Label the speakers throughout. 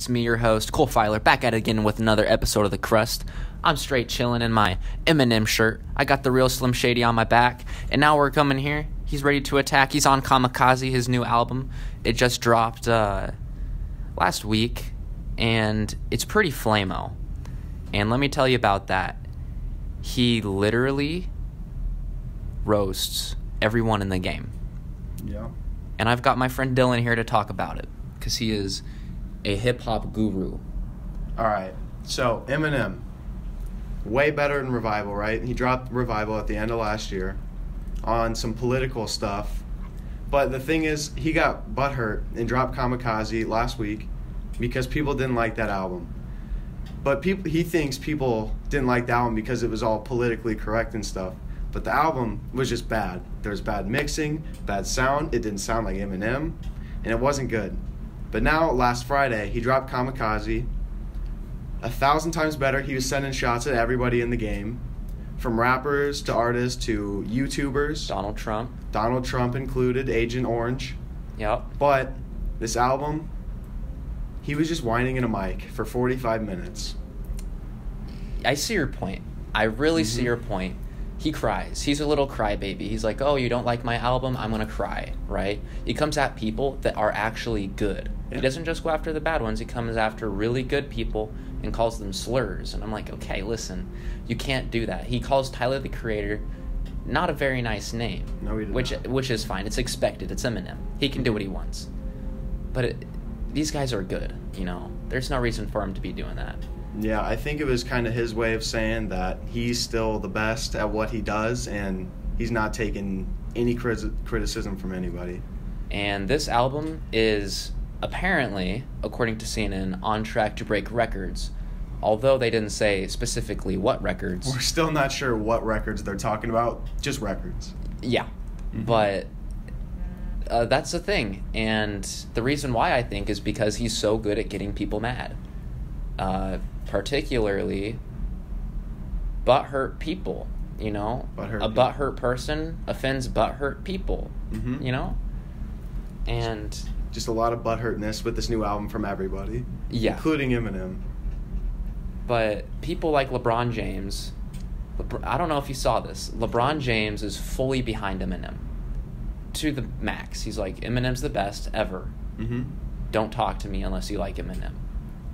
Speaker 1: It's me, your host, Cole Filer, back at it again with another episode of the Crust. I'm straight chilling in my Eminem shirt. I got the real Slim Shady on my back, and now we're coming here. He's ready to attack. He's on Kamakazee, his new album. It just dropped last week, and it's pretty flame-o. And let me tell you about that. He literally roasts everyone in the game.
Speaker 2: Yeah.
Speaker 1: And I've got my friend Dylan here to talk about it, because he is a hip-hop guru.
Speaker 2: All right. So, Eminem, way better than Revival, right? He dropped Revival at the end of last year on some political stuff. But the thing is, he got butthurt and dropped Kamakazee last week because people didn't like that album. But he thinks people didn't like the album because it was all politically correct and stuff. But the album was just bad. There was bad mixing, bad sound. It didn't sound like Eminem, and it wasn't good. But now, last Friday, he dropped Kamakazee. 1,000 times better. He was sending shots at everybody in the game, from rappers to artists to YouTubers. Donald Trump included, Agent Orange.
Speaker 1: Yep.
Speaker 2: But this album, he was just whining in a mic for 45 minutes.
Speaker 1: I see your point. I really see your point. He cries. He's a little crybaby. He's like, oh, you don't like my album? I'm going to cry, right? He comes at people that are actually good. Yeah. He doesn't just go after the bad ones. He comes after really good people and calls them slurs. And I'm like, okay, listen, you can't do that. He calls Tyler, the Creator, not a very nice name.
Speaker 2: No, he did not.
Speaker 1: Which is fine. It's expected. It's Eminem. He can do what he wants. But these guys are good, you know? There's no reason for him to be doing that.
Speaker 2: Yeah, I think it was kind of his way of saying that he's still the best at what he does, and he's not taking any criticism from anybody.
Speaker 1: And this album is apparently, according to CNN, on track to break records, although they didn't say specifically what records.
Speaker 2: We're still not sure what records they're talking about, just records.
Speaker 1: Yeah, but that's the thing, and the reason why I think is because he's so good at getting people mad. Particularly butthurt people, you know? Butthurt person offends butthurt people, you know? And
Speaker 2: just a lot of butthurtness with this new album from everybody.
Speaker 1: Yeah.
Speaker 2: Including Eminem.
Speaker 1: But people like LeBron James, I don't know if you saw this, LeBron James is fully behind Eminem. To the max. He's like, Eminem's the best ever. Don't talk to me unless you like Eminem.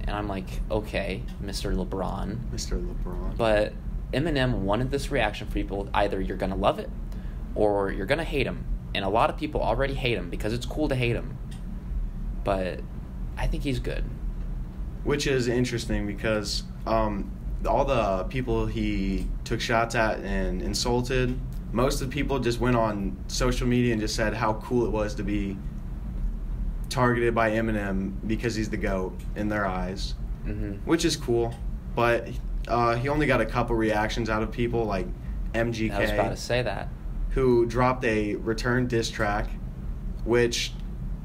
Speaker 1: And I'm like, okay, Mr. LeBron.
Speaker 2: Mr. LeBron.
Speaker 1: But Eminem wanted this reaction for people. Either you're going to love it or you're going to hate him. And a lot of people already hate him because it's cool to hate him. But I think he's good.
Speaker 2: Which is interesting because all the people he took shots at and insulted, most of the people just went on social media and just said how cool it was to be targeted by Eminem because he's the GOAT in their eyes, which is cool. But he only got a couple reactions out of people like MGK.
Speaker 1: I was about to say that.
Speaker 2: Who dropped a return diss track, which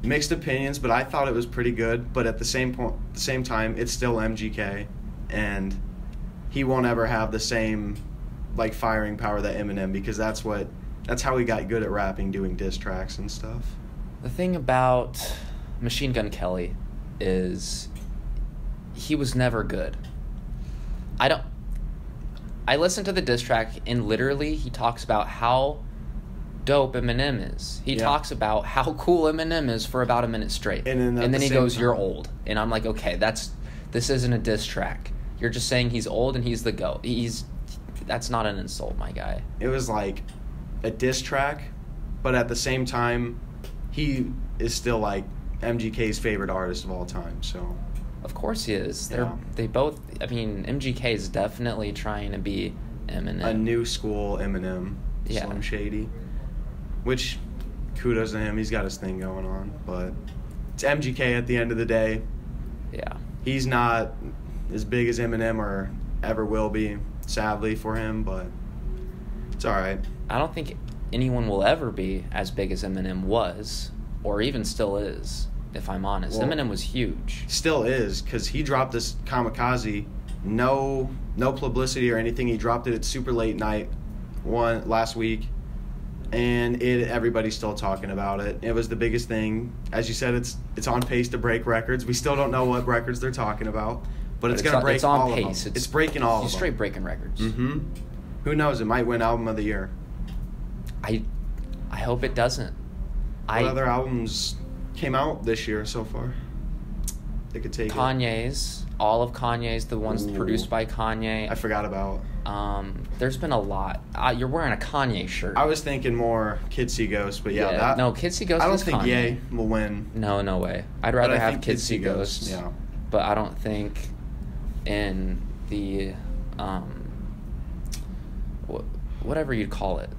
Speaker 2: mixed opinions, but I thought it was pretty good. But at the same time, it's still MGK, and he won't ever have the same like firing power that Eminem, because that's how he got good at rapping, doing diss tracks and stuff.
Speaker 1: The thing about Machine Gun Kelly is he was never good. I listened to the diss track, and literally he talks about how dope Eminem is. He talks about how cool Eminem is for about a minute straight. And then he goes, "You're old." And I'm like, okay, this isn't a diss track. You're just saying he's old and he's the GOAT. That's not an insult, my guy.
Speaker 2: It was like a diss track, but at the same time, he is still like MGK's favorite artist of all time. So,
Speaker 1: of course he is.
Speaker 2: Yeah.
Speaker 1: They both. I mean, MGK is definitely trying to be Eminem.
Speaker 2: A new school Eminem, Slim Shady. Which, kudos to him. He's got his thing going on, but it's MGK at the end of the day.
Speaker 1: Yeah.
Speaker 2: He's not as big as Eminem or ever will be, sadly for him, but it's all right.
Speaker 1: I don't think anyone will ever be as big as Eminem was, or even still is, if I'm honest. Well, Eminem was huge.
Speaker 2: Still is, because he dropped this Kamakazee, no publicity or anything. He dropped it at super late night last week, and everybody's still talking about it. It was the biggest thing. As you said, it's on pace to break records. We still don't know what records they're talking about, but it's going to break all of them. It's breaking all of them.
Speaker 1: He's straight breaking records.
Speaker 2: Mm-hmm. Who knows? It might win Album of the Year.
Speaker 1: I hope it doesn't.
Speaker 2: What other albums came out this year so far? They could take
Speaker 1: Kanye's. All of Kanye's, the ones produced by Kanye.
Speaker 2: I forgot about.
Speaker 1: There's been a lot. You're wearing a Kanye shirt.
Speaker 2: I was thinking more Kids See Ghosts, but no,
Speaker 1: Kids See Ghosts.
Speaker 2: I don't think Kanye. Ye will win.
Speaker 1: No way. I'd rather have Kids See Ghosts.
Speaker 2: Yeah.
Speaker 1: But I don't think in the whatever you'd call it,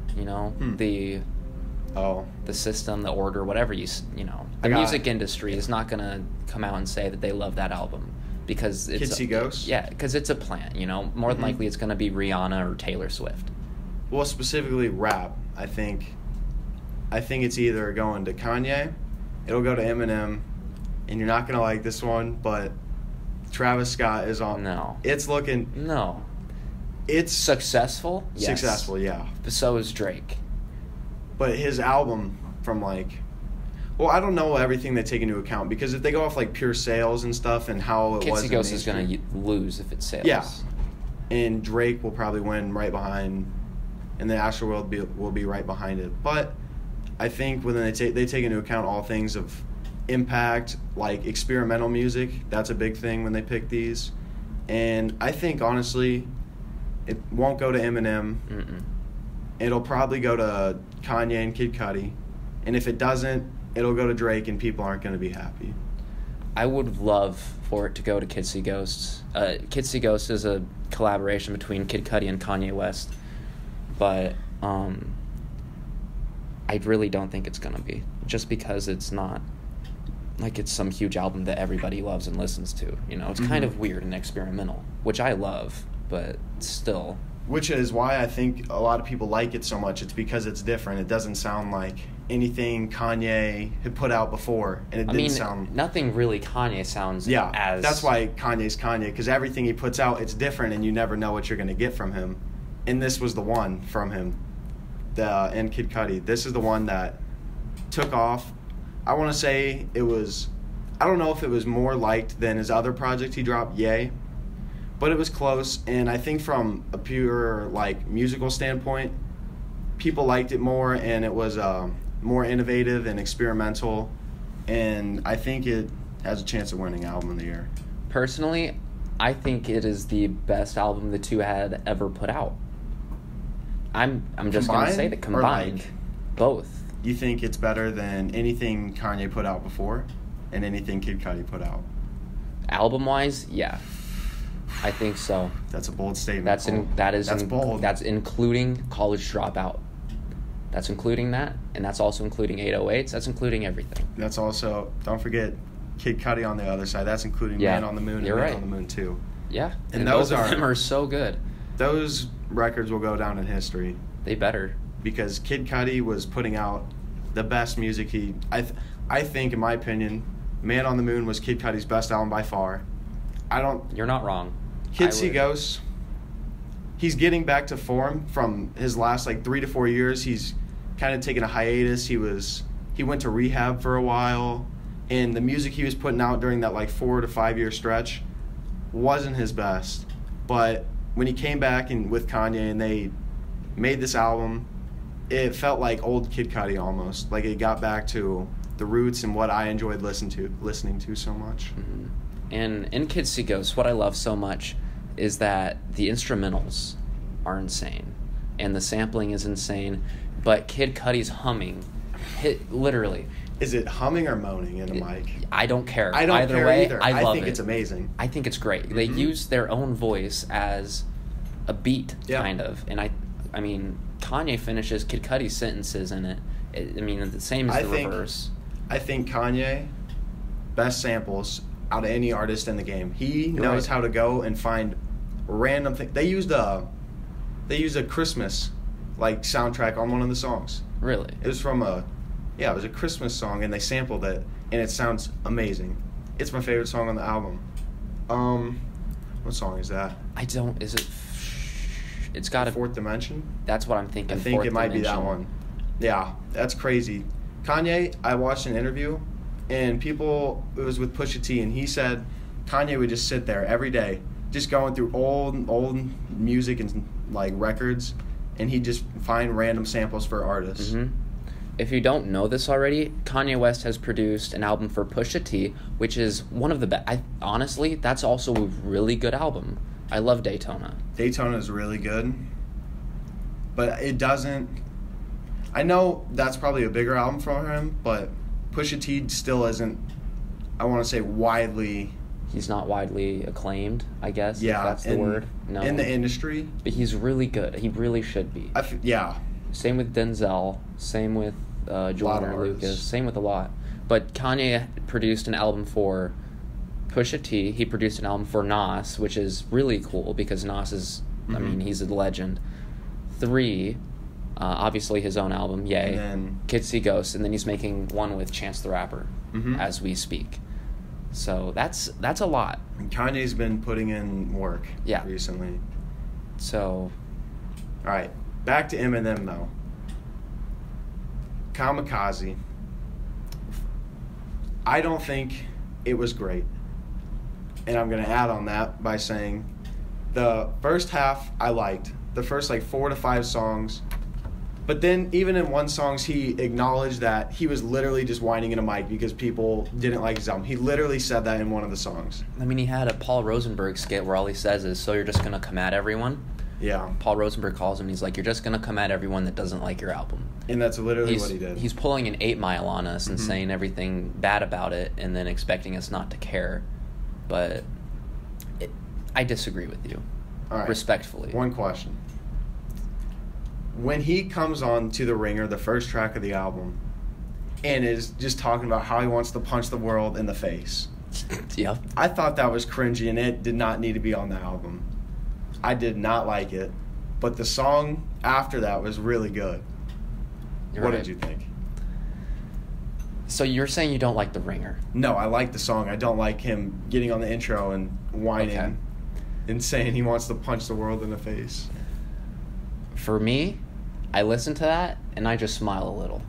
Speaker 1: the system, the order, whatever the music industry is not gonna come out and say that they love that album because it's
Speaker 2: Kids See Ghosts.
Speaker 1: Yeah, because it's a plant. More than likely it's gonna be Rihanna or Taylor Swift.
Speaker 2: Well, specifically rap, I think it's either going to Kanye, it'll go to Eminem, and you're not gonna like this one, but Travis Scott is on.
Speaker 1: No,
Speaker 2: it's looking.
Speaker 1: No, it's successful. Yes.
Speaker 2: Successful, yeah.
Speaker 1: But so is Drake.
Speaker 2: But his album from I don't know everything they take into account because if they go off pure sales and stuff and how it was.
Speaker 1: Kids See Ghosts is gonna lose if it sales.
Speaker 2: Yeah, and Drake will probably win right behind, and the Astro World will be right behind it. But I think when they take into account all things of impact, like experimental music, that's a big thing when they pick these, and I think honestly, it won't go to Eminem.
Speaker 1: Mm-mm.
Speaker 2: It'll probably go to Kanye and Kid Cudi, and if it doesn't, it'll go to Drake, and people aren't going to be happy.
Speaker 1: I would love for it to go to Kids See Ghosts. Kids See Ghosts is a collaboration between Kid Cudi and Kanye West, but I really don't think it's going to be, just because it's not it's some huge album that everybody loves and listens to. It's kind of weird and experimental, which I love, but still.
Speaker 2: Which is why I think a lot of people like it so much. It's because it's different. It doesn't sound like anything Kanye had put out before, and it didn't sound.
Speaker 1: Nothing really Kanye sounds.
Speaker 2: Yeah,
Speaker 1: as.
Speaker 2: That's why Kanye's Kanye, because everything he puts out, it's different, and you never know what you're going to get from him. And this was the one from him, and Kid Cudi. This is the one that took off. I want to say it was. I don't know if it was more liked than his other project he dropped, Ye. But it was close, and I think from a pure musical standpoint, people liked it more, and it was more innovative and experimental, and I think it has a chance of winning Album of the Year.
Speaker 1: Personally, I think it is the best album the two had ever put out. I'm just going to say that combined, both.
Speaker 2: You think it's better than anything Kanye put out before, and anything Kid Cudi put out?
Speaker 1: Album-wise, yeah. I think so.
Speaker 2: That's a bold statement.
Speaker 1: That's
Speaker 2: bold.
Speaker 1: That's including College Dropout. That's including that, and that's also including 808s. That's including everything.
Speaker 2: That's also, don't forget, Kid Cudi on the other side. That's including Man on the Moon and Man on the Moon 2.
Speaker 1: Yeah,
Speaker 2: and
Speaker 1: those of them are so good.
Speaker 2: Those records will go down in history.
Speaker 1: They better. Because
Speaker 2: Kid Cudi was putting out the best music. I think, in my opinion, Man on the Moon was Kid Cudi's best album by far.
Speaker 1: You're not wrong.
Speaker 2: Kids See Ghosts, he's getting back to form from his last 3 to 4 years. He's kind of taken a hiatus. He went to rehab for a while, and the music he was putting out during that 4 to 5 year stretch wasn't his best. But when he came back with Kanye and they made this album, it felt like old Kid Cudi almost. It got back to the roots and what I enjoyed listening to so much.
Speaker 1: Mm-hmm. And in Kids See Ghosts, what I love so much is that the instrumentals are insane, and the sampling is insane, but Kid Cudi's humming, literally.
Speaker 2: Is it humming or moaning in the mic?
Speaker 1: I don't care.
Speaker 2: I don't
Speaker 1: Either
Speaker 2: care
Speaker 1: way,
Speaker 2: either.
Speaker 1: I love it.
Speaker 2: I think it's amazing.
Speaker 1: I think it's great.
Speaker 2: Mm-hmm.
Speaker 1: They use their own voice as a beat,
Speaker 2: yeah.
Speaker 1: kind of, and I mean, Kanye finishes Kid Cudi's sentences in it. The same as the reverse.
Speaker 2: I think Kanye, best samples out of any artist in the game. He knows how to go and find random things. They used a Christmas soundtrack on one of the songs.
Speaker 1: Really?
Speaker 2: It was from it was a Christmas song, and they sampled it, and it sounds amazing. It's my favorite song on the album. What song is that?
Speaker 1: It's got a
Speaker 2: Fourth Dimension?
Speaker 1: That's what I'm thinking.
Speaker 2: I think it might be that one. Yeah, that's crazy. Kanye, I watched an interview, and it was with Pusha T, and he said Kanye would just sit there every day, just going through old music and like records, and he'd just find random samples for artists.
Speaker 1: Mm-hmm. If you don't know this already, Kanye West has produced an album for Pusha T, which is one of the best. Honestly, that's also a really good album. I love Daytona.
Speaker 2: Daytona is really good, but it doesn't. I know that's probably a bigger album for him, but Pusha T still isn't, I want to say, widely.
Speaker 1: He's not widely acclaimed, I guess,
Speaker 2: Yeah,
Speaker 1: if that's the word. No.
Speaker 2: In the industry.
Speaker 1: But he's really good. He really should be.
Speaker 2: Yeah.
Speaker 1: Same with Denzel. Same with Jordan Lucas. Same with a lot. But Kanye produced an album for Pusha T. He produced an album for Nas, which is really cool because Nas is, I mean, he's a legend. 3, obviously his own album, Yay.
Speaker 2: And then
Speaker 1: Kids See Ghosts. And then he's making one with Chance the Rapper as we speak. So that's a lot.
Speaker 2: And Kanye's been putting in work recently.
Speaker 1: So.
Speaker 2: All right. Back to Eminem, though. Kamakazee. I don't think it was great. And I'm going to add on that by saying the first half I liked. The first 4 to 5 songs. But then even in one song, he acknowledged that he was literally just whining in a mic because people didn't like his album. He literally said that in one of the songs.
Speaker 1: I mean, he had a Paul Rosenberg skit where all he says is, "So you're just going to come at everyone?"
Speaker 2: Yeah.
Speaker 1: Paul Rosenberg calls him, he's like, "You're just going to come at everyone that doesn't like your album."
Speaker 2: And that's literally what he did.
Speaker 1: He's pulling an 8 Mile on us and saying everything bad about it and then expecting us not to care. But I disagree with you.
Speaker 2: All right.
Speaker 1: Respectfully.
Speaker 2: One question. When he comes on to The Ringer, the first track of the album, and is just talking about how he wants to punch the world in the face.
Speaker 1: Yep.
Speaker 2: I thought that was cringy, and it did not need to be on the album. I did not like it, but the song after that was really good. What did you think?
Speaker 1: So you're saying you don't like The Ringer?
Speaker 2: No, I like the song. I don't like him getting on the intro and whining and saying he wants to punch the world in the face.
Speaker 1: For me, I listen to that and I just smile a little.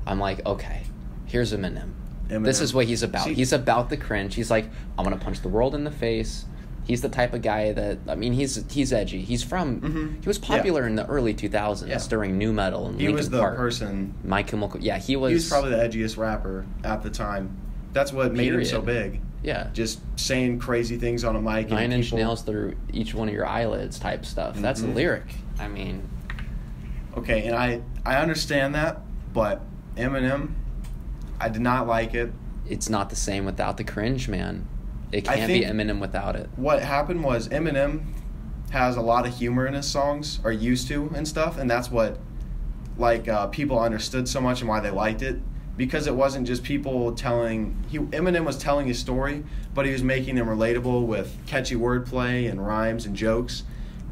Speaker 1: I'm like, okay, here's Eminem. This is what he's about. He's about the cringe. He's like, I'm going to punch the world in the face. He's the type of guy that, I mean, he's edgy. He's from, he was popular in the early 2000s during nu metal and Linkin Park. He was the
Speaker 2: person.
Speaker 1: My Chemical, he was.
Speaker 2: He was probably the edgiest rapper at the time. That's what made him so big.
Speaker 1: Yeah.
Speaker 2: Just saying crazy things on a mic.
Speaker 1: 9 Inch Nails through each one of your eyelids type stuff. That's a lyric. I mean.
Speaker 2: Okay, and I understand that, but Eminem, I did not like it.
Speaker 1: It's not the same without the cringe, man. It can't be Eminem without it.
Speaker 2: What happened was Eminem has a lot of humor in his songs, or used to, and stuff, and that's what people understood so much and why they liked it. Because it wasn't just people Eminem was telling his story, but he was making them relatable with catchy wordplay and rhymes and jokes.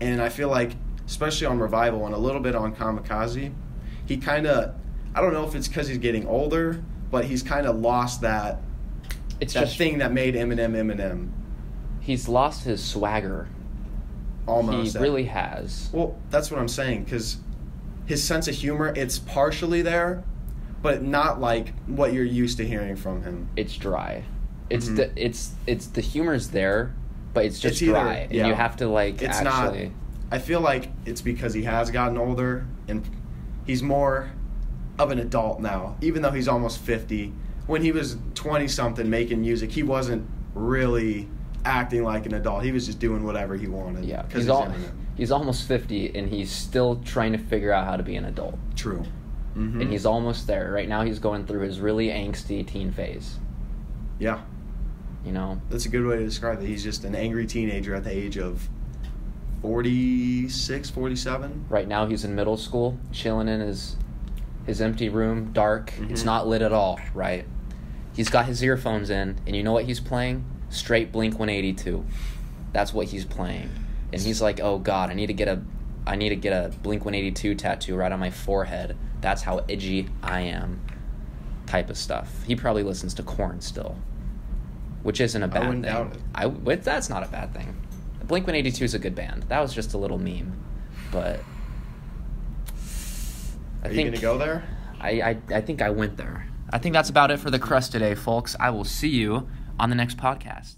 Speaker 2: And I feel like, especially on Revival and a little bit on Kamakazee, he kind of, I don't know if it's because he's getting older, but he's kind of lost that thing that made Eminem.
Speaker 1: He's lost his swagger.
Speaker 2: Almost.
Speaker 1: He really has.
Speaker 2: Well, that's what I'm saying, because his sense of humor, it's partially there, but not like what you're used to hearing from him.
Speaker 1: It's dry. It's the humor's there, but it's just dry. And you have to actually.
Speaker 2: I feel like it's because he has gotten older and he's more of an adult now, even though he's almost 50. When he was 20-something making music, he wasn't really acting like an adult. He was just doing whatever he wanted.
Speaker 1: Yeah, he's almost 50, and he's still trying to figure out how to be an adult.
Speaker 2: True.
Speaker 1: And he's almost there. Right now he's going through his really angsty teen phase.
Speaker 2: Yeah.
Speaker 1: You know?
Speaker 2: That's a good way to describe it. He's just an angry teenager at the age of 46, 47.
Speaker 1: Right now he's in middle school, chilling in his empty room, dark. It's not lit at all, right? He's got his earphones in, and you know what he's playing? Straight Blink-182. That's what he's playing. And he's like, "Oh God, I need to get a Blink-182 tattoo right on my forehead. That's how edgy I am." Type of stuff. He probably listens to Korn still, which isn't a bad thing. I wouldn't doubt it. That's not a bad thing. Blink-182 is a good band. That was just a little meme, but
Speaker 2: Are you gonna go there?
Speaker 1: I think I went there. I think that's about it for the Crust today, folks. I will see you on the next podcast.